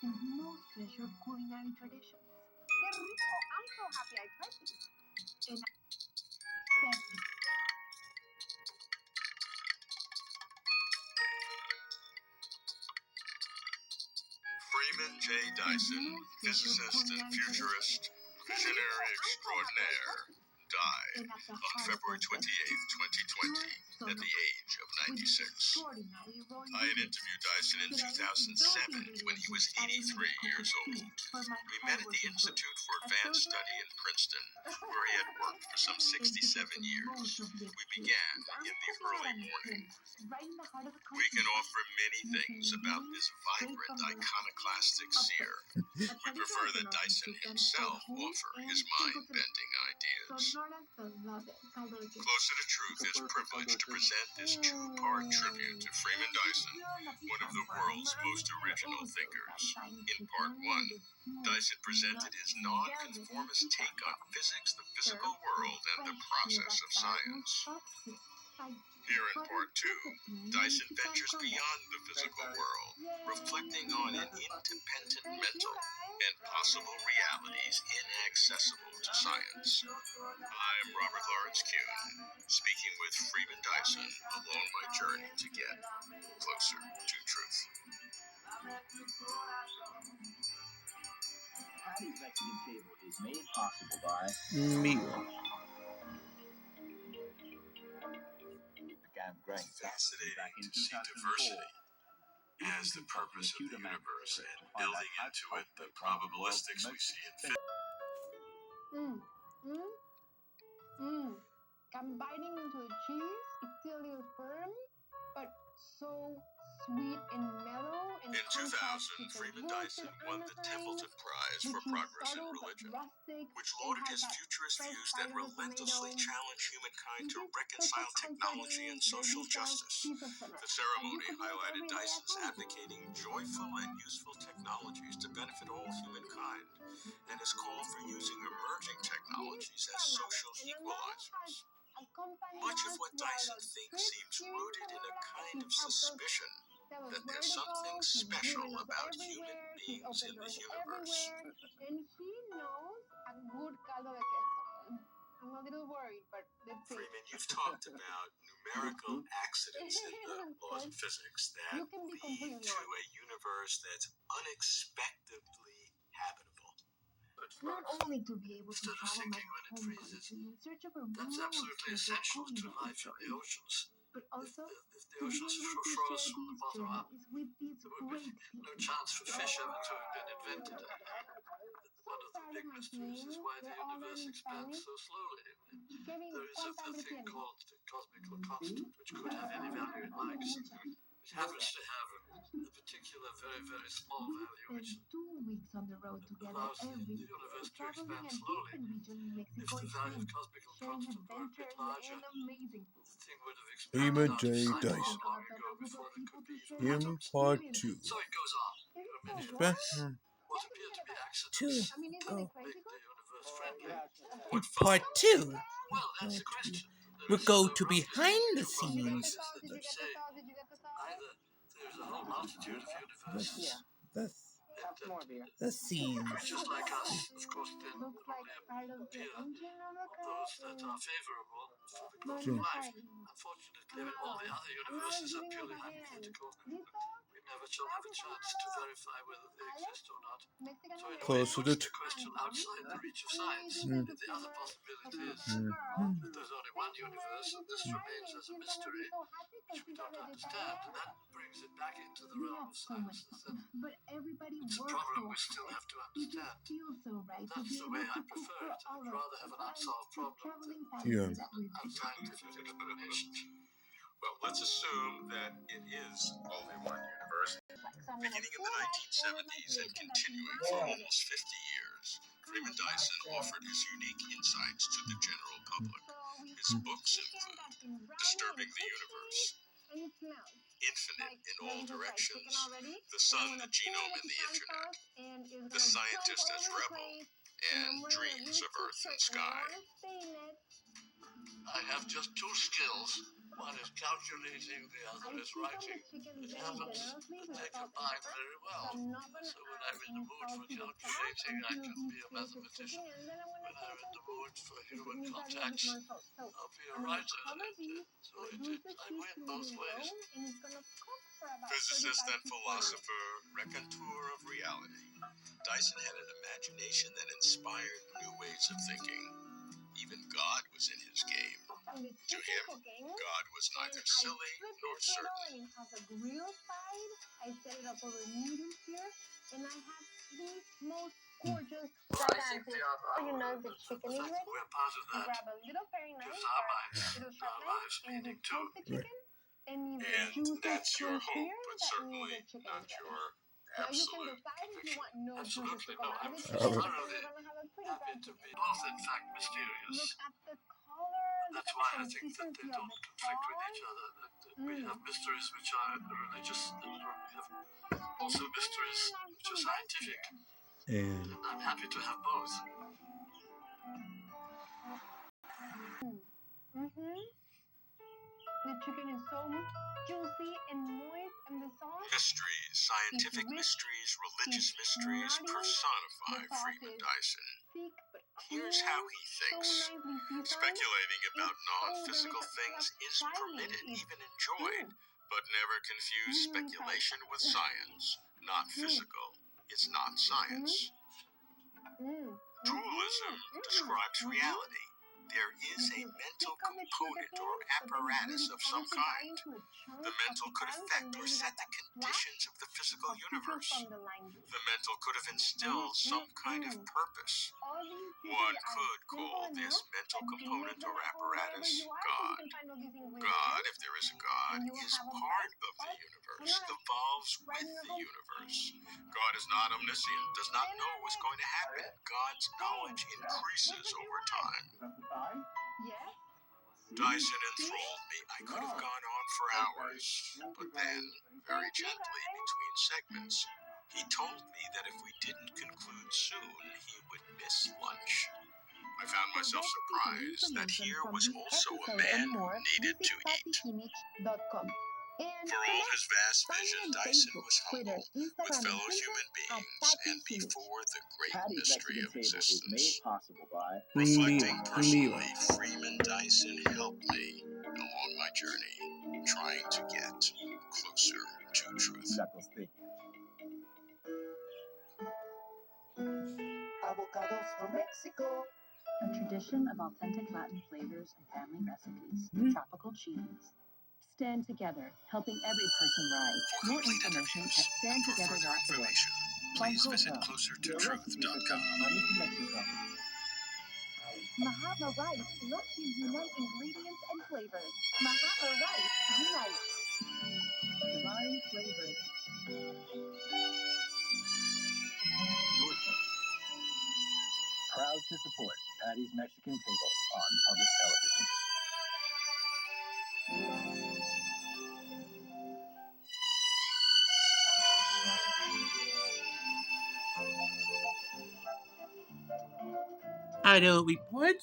and most treasured culinary traditions. ¡Qué rico! I'm so happy I tried this. And I Freeman J. Dyson, physicist and futurist, visionary extraordinaire, died on February 28, 2020, at the age of 96. I had interviewed Dyson in 2007 when he was 83 years old. We met at the Institute for Advanced Study in Princeton, where he had worked for some 67 years. We began in the early morning. We can offer many things about this vibrant, iconoclastic seer. We prefer that Dyson himself offer his mind-bending ideas. Closer to Truth is privileged to present this two-part tribute to Freeman Dyson, one of the world's most original thinkers. In part one, Dyson presented his non-conformist take on physics, the physical world, and the process of science. Here in part two, Dyson ventures beyond the physical world, reflecting on an independent mental and possible realities inaccessible to science. I'm Robert Lawrence Kuhn, speaking with Freeman Dyson along my journey to get closer to truth. Patty's Mexican Table is made possible by Meal. Fascinating to see diversity as the purpose of the universe and building into it the probabilistics we see in physics. I'm biting into the cheese. It's still a little firm, but so sweet and mellow. And in 2000, Freeman Dyson won the Templeton Prize for Progress in Religion, which lauded his futurist views that relentlessly challenge humankind to reconcile technology and social justice. The ceremony highlighted Dyson's advocating joyful and useful technologies to benefit all humankind, and his call for using emerging technologies as social equalizers. Much of what Dyson thinks seems rooted in a kind of suspicion that there's something special about human beings in the universe. And he knows a good caldo de queso. I'm a little worried, but let's see. Freeman, you've talked about numerical accidents in the laws of physics that lead to a universe that's unexpectedly habitable. Not only to be able to Instead of travel my sinking when it home freezes, country in search of a that's real absolutely essential to life in the oceans. but also If the oceans froze from the bottom up, with these there would be great no chance for fish ever to have been invented. One of the big mysteries is why the universe expands so slowly. There is a thing called the cosmical constant, which could have any value it likes. It happens to have a particular, very, very small value, which 2 weeks on the road together allows the every universe to traveling expand a slowly. different region in If Mexico the value of cosmical sharing constant were a bit adventures larger, and amazing food. the thing would have Freeman expanded out J. of sight Dyson. long ago before there could be even In atoms. part two. So it goes on. Many Special what appear to be two. accidents I mean, isn't Go. it crazy? make the universe friendly. Part two. Well, that's the question. We'll go to behind the scenes. That you say either there's a whole multitude of universes The, the scenes. just like us, of course, then there Looks like only part of the appear engine of the those car. that are favorable for the But growth of not life. fighting. Unfortunately, all the other universes are purely hypothetical. We never shall have a chance to verify whether they exist or not. So in a way, Closer it to puts the question outside the reach of science. Mm. The other possibility is Mm. that there's only one universe, and this remains as a mystery, which we don't understand. And that brings it back into the realm of science. But everybody It's a works problem so we still have to It understand. just feels so right to That's be the able way to I cook prefer for it. all I'd of rather have an unsolved problem traveling than Yeah. family that we've have scientific explanation. Well, let's assume that it is only one universe. Beginning in the 1970s and continuing for almost 50 years, Freeman Dyson offered his unique insights to the general public. His books include Disturbing the Universe, Infinite in All Directions, The Sun, the Genome, and the Internet, The Scientist as Rebel, and Dreams of Earth and Sky. I have just two skills. One is calculating, the other is writing. It happens that they combine very well. So when I'm in the mood for calculating, I can be a mathematician. When I'm in the mood for human contacts, I'll be a writer. So I win both ways. Physicist and philosopher, raconteur of reality, Dyson had an imagination that inspired new ways of thinking. Even God was in his game. To him, God was neither silly nor certain. Has a grill side. I set it up over medium here, and I have the most gorgeous gigantic. So you know the chicken is ready. We're part of You that. grab a little very nice Gives our minds, little our sharp lives knife, and you meaning too. poke the chicken, and you And juice that's it your so hope, clear but that certainly means the chicken not is ready. your Now you can absolute decide if you conviction. want no juices to Absolutely. come No, out of I'm the chicken, or thoroughly you're gonna have a pretty happy dry to chicken. be both, in fact, mysterious. Look at the color. Look That's at why the I think that consistency they of don't the conflict with sauce. each other. That we have mysteries which are religious, and we have also mysteries which are scientific. And And I'm happy to have both. The chicken is so juicy and moist, and the sauce. Mysteries, scientific rich, mysteries, religious it's mysteries nutty, personify the sauce Freeman is Dyson. thick but Here's clear, how he thinks. so nicely seasoned. Speculating about It's so non-physical delicious. things Just is try me. permitted, It's even enjoyed, but never confuse speculation with science. Not physical is not science. Dualism describes reality. There is a mental component or apparatus of some kind. The mental could affect or set the conditions of the physical universe. The mental could have instilled some kind of purpose. One could call this mental component or apparatus God. God, if there is a God, is part of the universe, evolves with the universe. God is not omniscient, does not know what's going to happen. God's knowledge increases over time. Yes. Dyson enthralled me. I could have gone on for hours, but then, very gently between segments, he told me that if we didn't conclude soon, he would miss lunch. I found myself surprised that here was also a man who needed to eat. For all his vast vision, Dyson was humble with fellow human beings and before the great mystery of existence. Reflecting personally, Freeman Dyson helped me along my journey, trying to get closer to truth. Avocados from Mexico. A tradition of authentic Latin flavors and family recipes. Tropical cheese. Stand Together, helping every person rise. For More complete information interviews at and for further standtogether.org. information, please visit closertotruth.com. Mahatma Rice lets you unite ingredients and flavors. Mahatma Rice Unite. Divine flavors. Proud to support Patty's Mexican Table on public television. Idle reports.